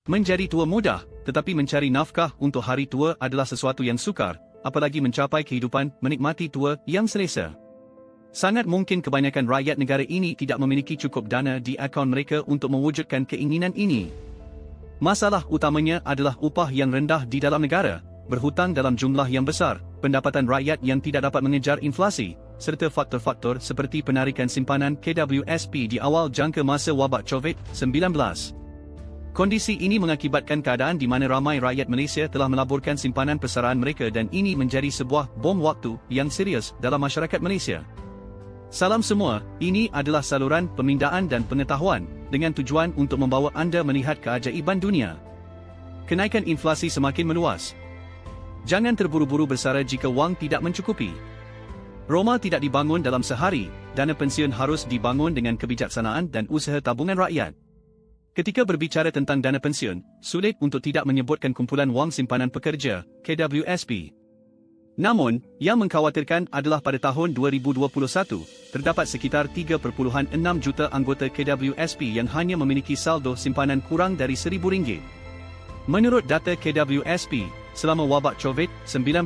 Menjadi tua mudah, tetapi mencari nafkah untuk hari tua adalah sesuatu yang sukar, apalagi mencapai kehidupan menikmati tua yang selesa. Sangat mungkin kebanyakan rakyat negara ini tidak memiliki cukup dana di akaun mereka untuk mewujudkan keinginan ini. Masalah utamanya adalah upah yang rendah di dalam negara, berhutang dalam jumlah yang besar, pendapatan rakyat yang tidak dapat mengejar inflasi, serta faktor-faktor seperti penarikan simpanan KWSP di awal jangka masa wabak COVID-19. Kondisi ini mengakibatkan keadaan di mana ramai rakyat Malaysia telah melaburkan simpanan persaraan mereka dan ini menjadi sebuah bom waktu yang serius dalam masyarakat Malaysia. Salam semua, ini adalah saluran pemindaan dan pengetahuan dengan tujuan untuk membawa anda melihat keajaiban dunia. Kenaikan inflasi semakin meluas. Jangan terburu-buru bersara jika wang tidak mencukupi. Rumah tidak dibangun dalam sehari, dana pensiun harus dibangun dengan kebijaksanaan dan usaha tabungan rakyat. Ketika berbicara tentang dana pensiun, sulit untuk tidak menyebutkan kumpulan wang simpanan pekerja, KWSP. Namun, yang mengkhawatirkan adalah pada tahun 2021, terdapat sekitar 3.6 juta anggota KWSP yang hanya memiliki saldo simpanan kurang dari RM1,000. Menurut data KWSP, selama wabak COVID-19,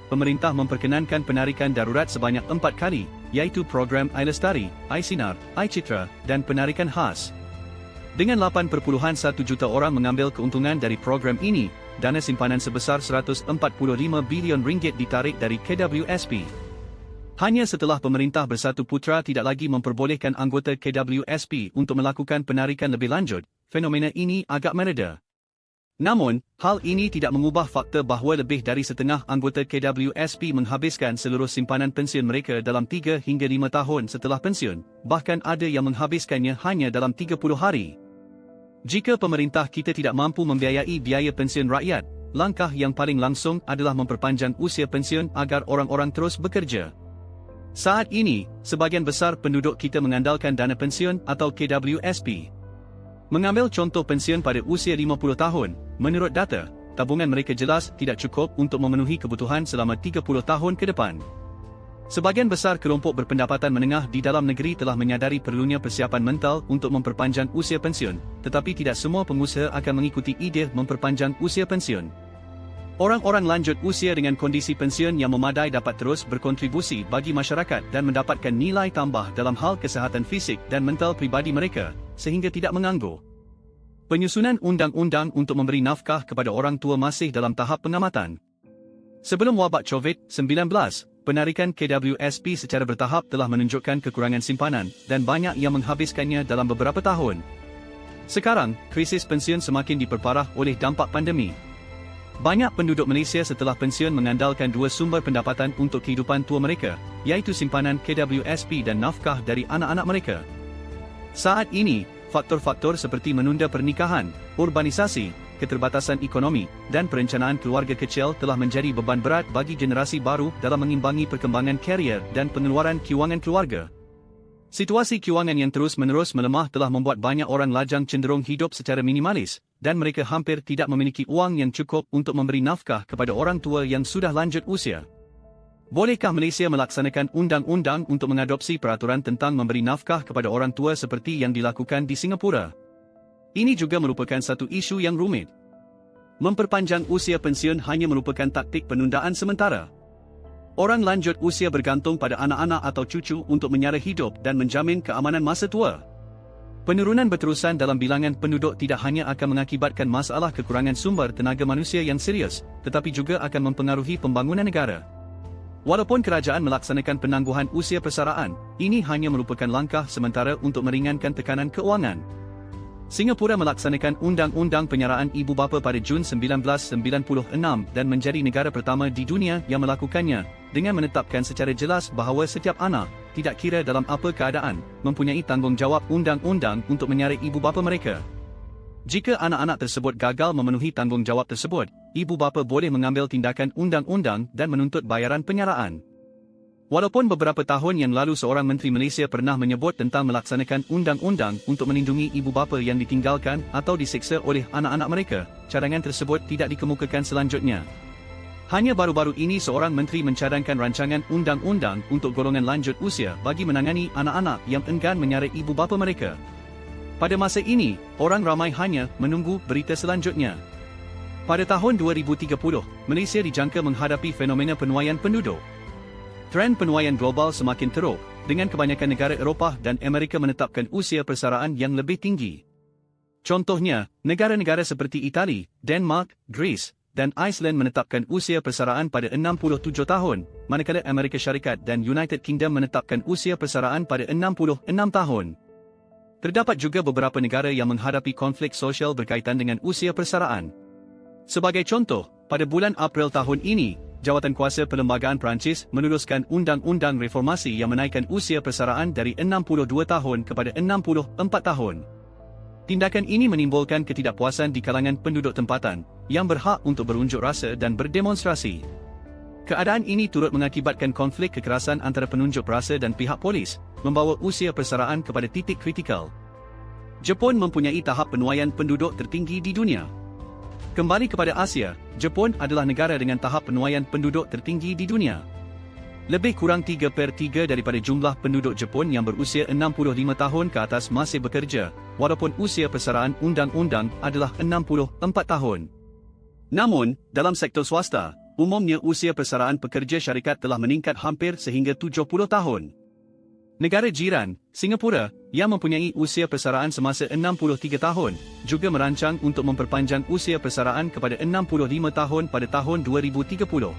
pemerintah memperkenankan penarikan darurat sebanyak 4 kali, iaitu program iLestari, iSinar, iCitra, dan penarikan khas. Dengan 8.1 juta orang mengambil keuntungan dari program ini, dana simpanan sebesar RM145 bilion ditarik dari KWSP. Hanya setelah pemerintah Bersatu Putra tidak lagi memperbolehkan anggota KWSP untuk melakukan penarikan lebih lanjut, fenomena ini agak mereda. Namun, hal ini tidak mengubah fakta bahawa lebih dari setengah anggota KWSP menghabiskan seluruh simpanan pensiun mereka dalam 3 hingga 5 tahun setelah pensiun, bahkan ada yang menghabiskannya hanya dalam 30 hari. Jika pemerintah kita tidak mampu membiayai biaya pensiun rakyat, langkah yang paling langsung adalah memperpanjang usia pensiun agar orang-orang terus bekerja. Saat ini, sebahagian besar penduduk kita mengandalkan dana pensiun atau KWSP. Mengambil contoh pensiun pada usia 50 tahun, menurut data, tabungan mereka jelas tidak cukup untuk memenuhi kebutuhan selama 30 tahun ke depan. Sebahagian besar kelompok berpendapatan menengah di dalam negeri telah menyadari perlunya persiapan mental untuk memperpanjang usia pensiun, tetapi tidak semua pengusaha akan mengikuti idea memperpanjang usia pensiun. Orang-orang lanjut usia dengan kondisi pensiun yang memadai dapat terus berkontribusi bagi masyarakat dan mendapatkan nilai tambah dalam hal kesihatan fisik dan mental pribadi mereka, sehingga tidak menganggur. Penyusunan undang-undang untuk memberi nafkah kepada orang tua masih dalam tahap pengamatan. Sebelum wabak COVID-19, penarikan KWSP secara bertahap telah menunjukkan kekurangan simpanan dan banyak yang menghabiskannya dalam beberapa tahun. Sekarang, krisis pensiun semakin diperparah oleh dampak pandemi. Banyak penduduk Malaysia setelah pensiun mengandalkan dua sumber pendapatan untuk kehidupan tua mereka, iaitu simpanan KWSP dan nafkah dari anak-anak mereka. Saat ini, faktor-faktor seperti menunda pernikahan, urbanisasi, keterbatasan ekonomi, dan perencanaan keluarga kecil telah menjadi beban berat bagi generasi baru dalam mengimbangi perkembangan karier dan pengeluaran kewangan keluarga. Situasi kewangan yang terus-menerus melemah telah membuat banyak orang lajang cenderung hidup secara minimalis, dan mereka hampir tidak memiliki wang yang cukup untuk memberi nafkah kepada orang tua yang sudah lanjut usia. Bolehkah Malaysia melaksanakan undang-undang untuk mengadopsi peraturan tentang memberi nafkah kepada orang tua seperti yang dilakukan di Singapura? Ini juga merupakan satu isu yang rumit. Memperpanjang usia pensiun hanya merupakan taktik penundaan sementara. Orang lanjut usia bergantung pada anak-anak atau cucu untuk menyara hidup dan menjamin keamanan masa tua. Penurunan berterusan dalam bilangan penduduk tidak hanya akan mengakibatkan masalah kekurangan sumber tenaga manusia yang serius, tetapi juga akan mempengaruhi pembangunan negara. Walaupun kerajaan melaksanakan penangguhan usia persaraan, ini hanya merupakan langkah sementara untuk meringankan tekanan keuangan. Singapura melaksanakan undang-undang penyaraan ibu bapa pada Jun 1996 dan menjadi negara pertama di dunia yang melakukannya, dengan menetapkan secara jelas bahawa setiap anak, tidak kira dalam apa keadaan, mempunyai tanggungjawab undang-undang untuk menyara ibu bapa mereka. Jika anak-anak tersebut gagal memenuhi tanggungjawab tersebut, ibu bapa boleh mengambil tindakan undang-undang dan menuntut bayaran penyaraan. Walaupun beberapa tahun yang lalu seorang Menteri Malaysia pernah menyebut tentang melaksanakan undang-undang untuk melindungi ibu bapa yang ditinggalkan atau diseksa oleh anak-anak mereka, cadangan tersebut tidak dikemukakan selanjutnya. Hanya baru-baru ini seorang menteri mencadangkan rancangan undang-undang untuk golongan lanjut usia bagi menangani anak-anak yang enggan menyara ibu bapa mereka. Pada masa ini, orang ramai hanya menunggu berita selanjutnya. Pada tahun 2030, Malaysia dijangka menghadapi fenomena penuaian penduduk. Trend penuaian global semakin teruk, dengan kebanyakan negara Eropah dan Amerika menetapkan usia persaraan yang lebih tinggi. Contohnya, negara-negara seperti Itali, Denmark, Greece, dan Iceland menetapkan usia persaraan pada 67 tahun, manakala Amerika Syarikat dan United Kingdom menetapkan usia persaraan pada 66 tahun. Terdapat juga beberapa negara yang menghadapi konflik sosial berkaitan dengan usia persaraan. Sebagai contoh, pada bulan April tahun ini, Jawatankuasa Perlembagaan Perancis meneruskan undang-undang reformasi yang menaikkan usia persaraan dari 62 tahun kepada 64 tahun. Tindakan ini menimbulkan ketidakpuasan di kalangan penduduk tempatan, yang berhak untuk berunjuk rasa dan berdemonstrasi. Keadaan ini turut mengakibatkan konflik kekerasan antara penunjuk rasa dan pihak polis, membawa usia persaraan kepada titik kritikal. Jepun mempunyai tahap penuaian penduduk tertinggi di dunia. Kembali kepada Asia, Jepun adalah negara dengan tahap penuaian penduduk tertinggi di dunia. Lebih kurang 3/3 daripada jumlah penduduk Jepun yang berusia 65 tahun ke atas masih bekerja, walaupun usia persaraan undang-undang adalah 64 tahun. Namun, dalam sektor swasta, umumnya usia persaraan pekerja syarikat telah meningkat hampir sehingga 70 tahun. Negara jiran, Singapura, yang mempunyai usia persaraan semasa 63 tahun, juga merancang untuk memperpanjang usia persaraan kepada 65 tahun pada tahun 2030.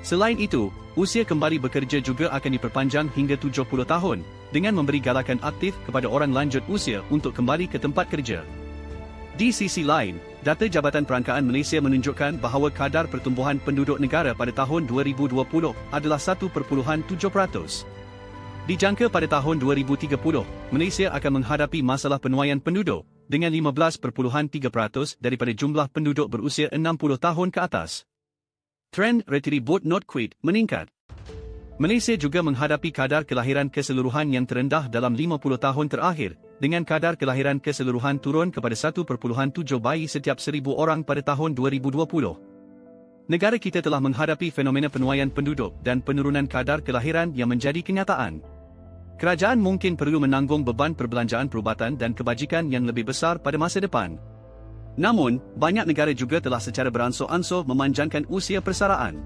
Selain itu, usia kembali bekerja juga akan diperpanjang hingga 70 tahun, dengan memberi galakan aktif kepada orang lanjut usia untuk kembali ke tempat kerja. Di sisi lain, data Jabatan Perangkaan Malaysia menunjukkan bahawa kadar pertumbuhan penduduk negara pada tahun 2020 adalah 1.7%. Dijangka pada tahun 2030, Malaysia akan menghadapi masalah penuaian penduduk, dengan 15.3% daripada jumlah penduduk berusia 60 tahun ke atas. Trend retiri Vote Not Quit meningkat. Malaysia juga menghadapi kadar kelahiran keseluruhan yang terendah dalam 50 tahun terakhir, dengan kadar kelahiran keseluruhan turun kepada 1.7 bayi setiap 1,000 orang pada tahun 2020. Negara kita telah menghadapi fenomena penuaian penduduk dan penurunan kadar kelahiran yang menjadi kenyataan. Kerajaan mungkin perlu menanggung beban perbelanjaan perubatan dan kebajikan yang lebih besar pada masa depan. Namun, banyak negara juga telah secara beransur-ansur memanjangkan usia persaraan.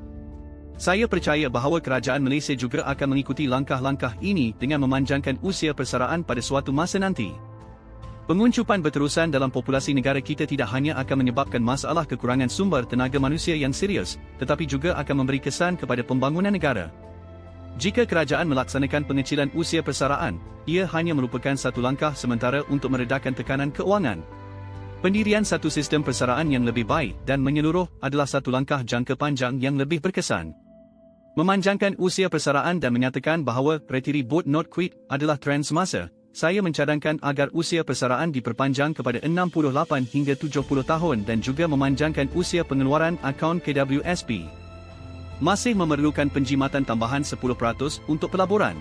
Saya percaya bahawa kerajaan Malaysia juga akan mengikuti langkah-langkah ini dengan memanjangkan usia persaraan pada suatu masa nanti. Penguncupan berterusan dalam populasi negara kita tidak hanya akan menyebabkan masalah kekurangan sumber tenaga manusia yang serius, tetapi juga akan memberi kesan kepada pembangunan negara. Jika kerajaan melaksanakan pengecilan usia persaraan, ia hanya merupakan satu langkah sementara untuk meredakan tekanan keuangan. Pendirian satu sistem persaraan yang lebih baik dan menyeluruh adalah satu langkah jangka panjang yang lebih berkesan. Memanjangkan usia persaraan dan menyatakan bahawa retiri Vote Not Quit adalah trend semasa, saya mencadangkan agar usia persaraan diperpanjang kepada 68 hingga 70 tahun dan juga memanjangkan usia pengeluaran akaun KWSP. Masih memerlukan penjimatan tambahan 10% untuk pelaburan.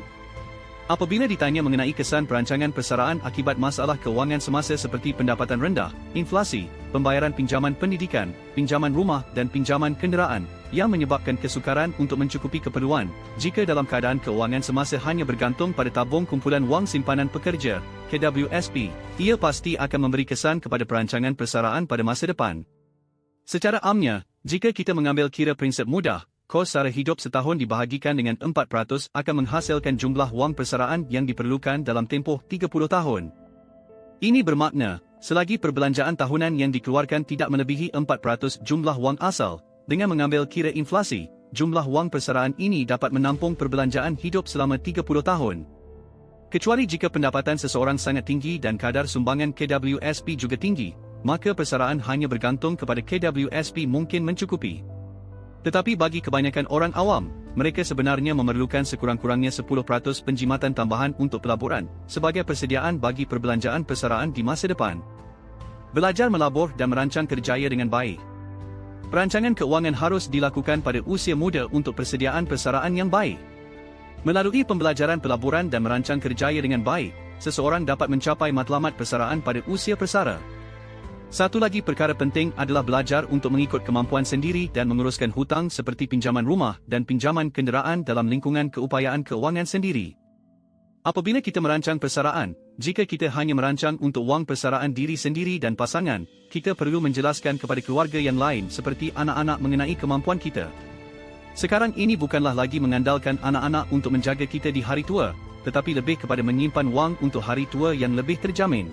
Apabila ditanya mengenai kesan perancangan persaraan akibat masalah keuangan semasa seperti pendapatan rendah, inflasi, pembayaran pinjaman pendidikan, pinjaman rumah dan pinjaman kenderaan, yang menyebabkan kesukaran untuk mencukupi keperluan, jika dalam keadaan keuangan semasa hanya bergantung pada tabung kumpulan wang simpanan pekerja, KWSP, ia pasti akan memberi kesan kepada perancangan persaraan pada masa depan. Secara amnya, jika kita mengambil kira prinsip mudah, kos sara hidup setahun dibahagikan dengan 4% akan menghasilkan jumlah wang persaraan yang diperlukan dalam tempoh 30 tahun. Ini bermakna, selagi perbelanjaan tahunan yang dikeluarkan tidak melebihi 4% jumlah wang asal, dengan mengambil kira inflasi, jumlah wang persaraan ini dapat menampung perbelanjaan hidup selama 30 tahun. Kecuali jika pendapatan seseorang sangat tinggi dan kadar sumbangan KWSP juga tinggi, maka persaraan hanya bergantung kepada KWSP mungkin mencukupi. Tetapi bagi kebanyakan orang awam, mereka sebenarnya memerlukan sekurang-kurangnya 10% penjimatan tambahan untuk pelaburan, sebagai persediaan bagi perbelanjaan persaraan di masa depan. Belajar melabur dan merancang kerjaya dengan baik. Perancangan keuangan harus dilakukan pada usia muda untuk persediaan persaraan yang baik. Melalui pembelajaran pelaburan dan merancang kerjaya dengan baik, seseorang dapat mencapai matlamat persaraan pada usia persara. Satu lagi perkara penting adalah belajar untuk mengikut kemampuan sendiri dan menguruskan hutang seperti pinjaman rumah dan pinjaman kenderaan dalam lingkungan keupayaan keuangan sendiri. Apabila kita merancang persaraan, jika kita hanya merancang untuk wang persaraan diri sendiri dan pasangan, kita perlu menjelaskan kepada keluarga yang lain seperti anak-anak mengenai kemampuan kita. Sekarang ini bukanlah lagi mengandalkan anak-anak untuk menjaga kita di hari tua, tetapi lebih kepada menyimpan wang untuk hari tua yang lebih terjamin.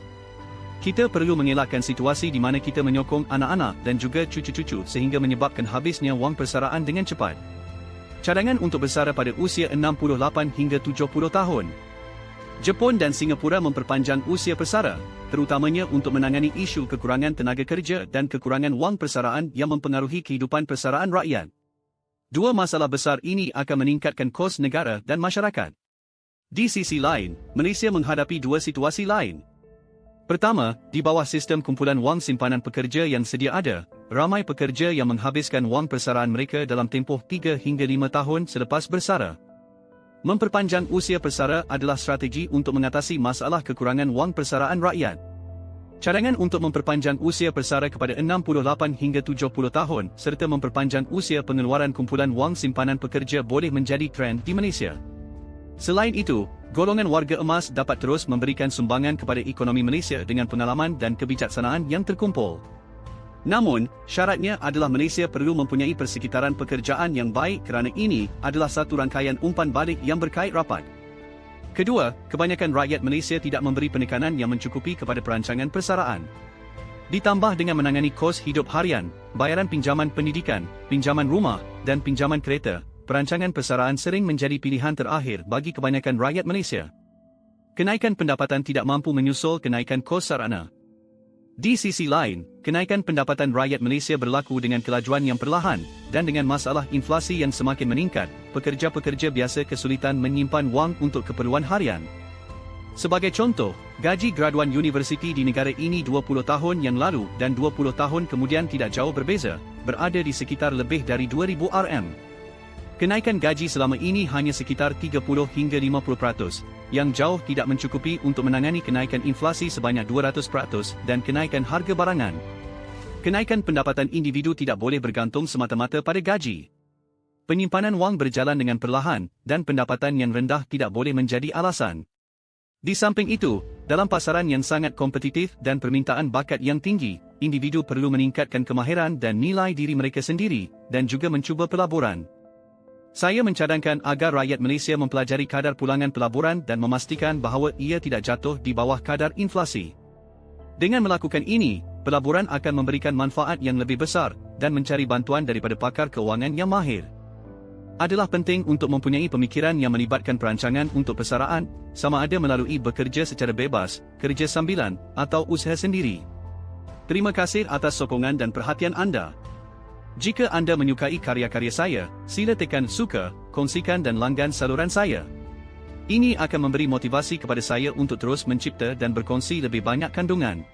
Kita perlu mengelakkan situasi di mana kita menyokong anak-anak dan juga cucu-cucu sehingga menyebabkan habisnya wang persaraan dengan cepat. Cadangan untuk bersara pada usia 68 hingga 70 tahun. Jepun dan Singapura memperpanjang usia persara, terutamanya untuk menangani isu kekurangan tenaga kerja dan kekurangan wang persaraan yang mempengaruhi kehidupan persaraan rakyat. Dua masalah besar ini akan meningkatkan kos negara dan masyarakat. Di sisi lain, Malaysia menghadapi dua situasi lain. Pertama, di bawah sistem kumpulan wang simpanan pekerja yang sedia ada, ramai pekerja yang menghabiskan wang persaraan mereka dalam tempoh 3 hingga 5 tahun selepas bersara. Memperpanjang usia persara adalah strategi untuk mengatasi masalah kekurangan wang persaraan rakyat. Cadangan untuk memperpanjang usia persara kepada 68 hingga 70 tahun serta memperpanjang usia pengeluaran kumpulan wang simpanan pekerja boleh menjadi trend di Malaysia. Selain itu, golongan warga emas dapat terus memberikan sumbangan kepada ekonomi Malaysia dengan pengalaman dan kebijaksanaan yang terkumpul. Namun, syaratnya adalah Malaysia perlu mempunyai persekitaran pekerjaan yang baik kerana ini adalah satu rangkaian umpan balik yang berkait rapat. Kedua, kebanyakan rakyat Malaysia tidak memberi penekanan yang mencukupi kepada perancangan persaraan. Ditambah dengan menangani kos hidup harian, bayaran pinjaman pendidikan, pinjaman rumah, dan pinjaman kereta, perancangan persaraan sering menjadi pilihan terakhir bagi kebanyakan rakyat Malaysia. Kenaikan pendapatan tidak mampu menyusul kenaikan kos sarana. Di sisi lain, kenaikan pendapatan rakyat Malaysia berlaku dengan kelajuan yang perlahan, dan dengan masalah inflasi yang semakin meningkat, pekerja-pekerja biasa kesulitan menyimpan wang untuk keperluan harian. Sebagai contoh, gaji graduan universiti di negara ini 20 tahun yang lalu dan 20 tahun kemudian tidak jauh berbeza, berada di sekitar lebih dari 2,000 RM. Kenaikan gaji selama ini hanya sekitar 30 hingga 50%, yang jauh tidak mencukupi untuk menangani kenaikan inflasi sebanyak 200% dan kenaikan harga barangan. Kenaikan pendapatan individu tidak boleh bergantung semata-mata pada gaji. Penyimpanan wang berjalan dengan perlahan, dan pendapatan yang rendah tidak boleh menjadi alasan. Di samping itu, dalam pasaran yang sangat kompetitif dan permintaan bakat yang tinggi, individu perlu meningkatkan kemahiran dan nilai diri mereka sendiri, dan juga mencuba pelaburan. Saya mencadangkan agar rakyat Malaysia mempelajari kadar pulangan pelaburan dan memastikan bahawa ia tidak jatuh di bawah kadar inflasi. Dengan melakukan ini, pelaburan akan memberikan manfaat yang lebih besar dan mencari bantuan daripada pakar keuangan yang mahir. Adalah penting untuk mempunyai pemikiran yang melibatkan perancangan untuk persaraan, sama ada melalui bekerja secara bebas, kerja sambilan, atau usaha sendiri. Terima kasih atas sokongan dan perhatian anda. Jika anda menyukai karya-karya saya, sila tekan suka, kongsikan dan langgan saluran saya. Ini akan memberi motivasi kepada saya untuk terus mencipta dan berkongsi lebih banyak kandungan.